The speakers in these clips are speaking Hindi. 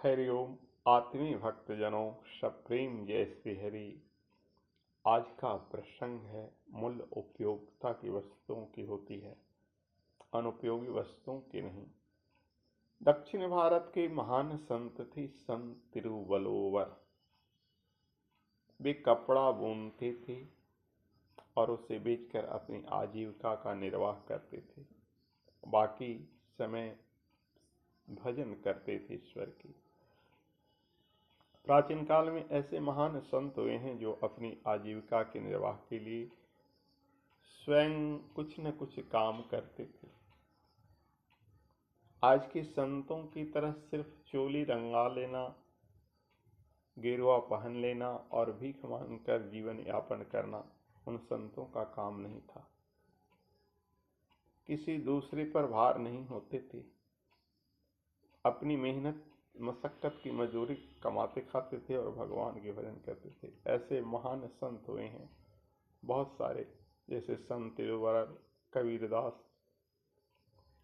हरिओम आत्मीय भक्तजनों, सप्रेम जय श्री हरि। आज का प्रसंग है मूल्य उपयोगिता की वस्तुओं की होती है, अनुपयोगी वस्तुओं की नहीं। दक्षिण भारत के महान संत थे संत तिरुवल्लुवर। वे कपड़ा बुनते थे और उसे बेचकर अपनी आजीविका का निर्वाह करते थे। बाकी समय भजन करते थे ईश्वर की। प्राचीन काल में ऐसे महान संत हुए हैं जो अपनी आजीविका के निर्वाह के लिए स्वयं कुछ न कुछ काम करते थे। आज के संतों की तरह सिर्फ चोली रंगा लेना, गेरुआ पहन लेना और भीख मांगकर जीवन यापन करना उन संतों का काम नहीं था। किसी दूसरे पर भार नहीं होते थे। अपनी मेहनत मशक्कत की मजदूरी कमाते खाते थे और भगवान के भजन करते थे। ऐसे महान संत हुए हैं बहुत सारे, जैसे संत तिरुवल्लुवर, कबीरदास।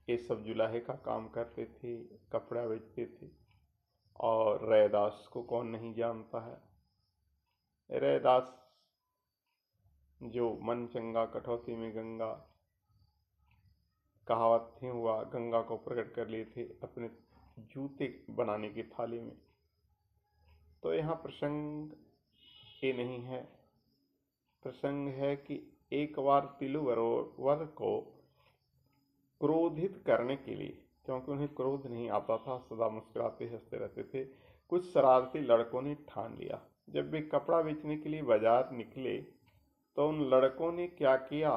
ये सब जुलाहे का काम करते थे, कपड़ा बेचते थे। और रैदास को कौन नहीं जानता है। रैदास जो मन चंगा कटौती में गंगा कहावत थी, हुआ गंगा को प्रकट कर लिए थे अपने जूते बनाने की थाली में। तो यहाँ प्रसंग ये नहीं है। प्रसंग है कि एक बार तिरुवल्लुवर को क्रोधित करने के लिए, क्योंकि उन्हें क्रोध नहीं आता था, सदा मुस्कुराते हंसते रहते थे, कुछ शरारती लड़कों ने ठान लिया। जब वे कपड़ा बेचने के लिए बाजार निकले तो उन लड़कों ने क्या किया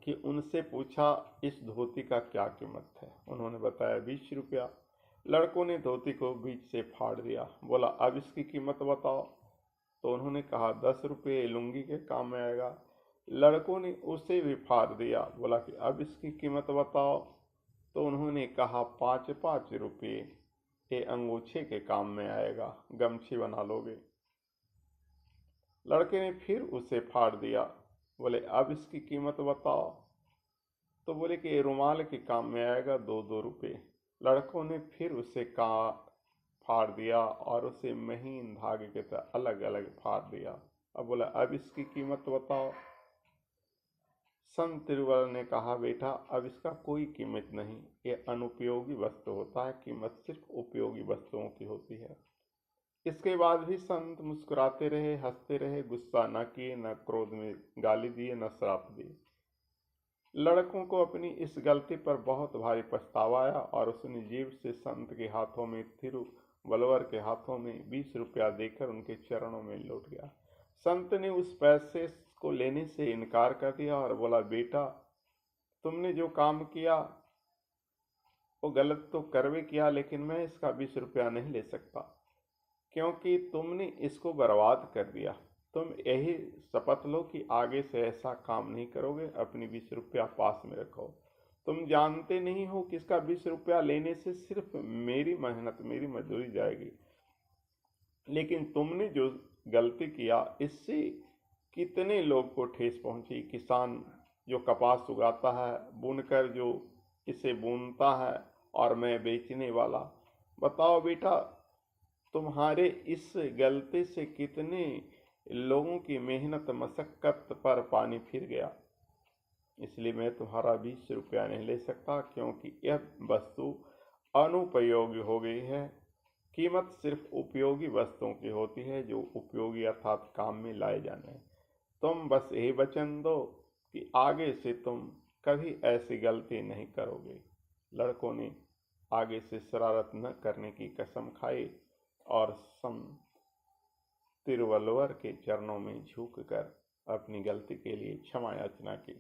कि उनसे पूछा, इस धोती का क्या कीमत है। उन्होंने बताया 20 रुपया। लड़कों ने धोती को बीच से फाड़ दिया। बोला, अब इसकी कीमत बताओ। तो उन्होंने कहा 10 रुपये, लुंगी के काम में आएगा। लड़कों ने उसे भी फाड़ दिया। बोला कि अब इसकी कीमत बताओ। तो उन्होंने कहा 5-5 रुपये, ये अंगूछे के काम में आएगा, गमछी बना लोगे। लड़के ने फिर उसे फाड़ दिया। बोले, अब इसकी कीमत बताओ। तो बोले कि रुमाल के काम में आएगा, 2-2 रुपये। लड़कों ने फिर उसे फाड़ दिया और उसे महीन धागे के तरह अलग अलग फाड़ दिया। अब बोला, अब इसकी कीमत बताओ। संत तिरुवल्लुवर ने कहा, बेटा अब इसका कोई कीमत नहीं, ये अनुपयोगी वस्तु होता है, कीमत सिर्फ उपयोगी वस्तुओं की होती है। इसके बाद भी संत मुस्कुराते रहे, हंसते रहे, गुस्सा न किए, न क्रोध में गाली दिए, न श्राप दिए। लड़कों को अपनी इस गलती पर बहुत भारी पछतावा आया और उसने जेब से संत के हाथों में, तिरुवल्लुवर के हाथों में 20 रुपया देकर उनके चरणों में लौट गया। संत ने उस पैसे को लेने से इनकार कर दिया और बोला, बेटा तुमने जो काम किया वो गलत तो करवे किया, लेकिन मैं इसका 20 रुपया नहीं ले सकता, क्योंकि तुमने इसको बर्बाद कर दिया। तुम यही शपथ लो कि आगे से ऐसा काम नहीं करोगे। अपनी 20 रुपया पास में रखो। तुम जानते नहीं हो कि इसका 20 रुपया लेने से सिर्फ मेरी मेहनत, मेरी मजदूरी जाएगी, लेकिन तुमने जो गलती किया इससे कितने लोग को ठेस पहुंची। किसान जो कपास उगाता है, बुनकर जो इसे बुनता है, और मैं बेचने वाला। बताओ बेटा, तुम्हारे इस गलती से कितने लोगों की मेहनत मशक्कत पर पानी फिर गया। इसलिए मैं तुम्हारा 20 रुपया नहीं ले सकता, क्योंकि यह वस्तु अनुपयोगी हो गई है। कीमत सिर्फ उपयोगी वस्तुओं की होती है, जो उपयोगी अर्थात काम में लाए जाने हैं। तुम बस यही वचन दो कि आगे से तुम कभी ऐसी गलती नहीं करोगे। लड़कों ने आगे से शरारत न करने की कसम खाई और संत तिरुवल्लुवर के चरणों में झुककर अपनी गलती के लिए क्षमा याचना की।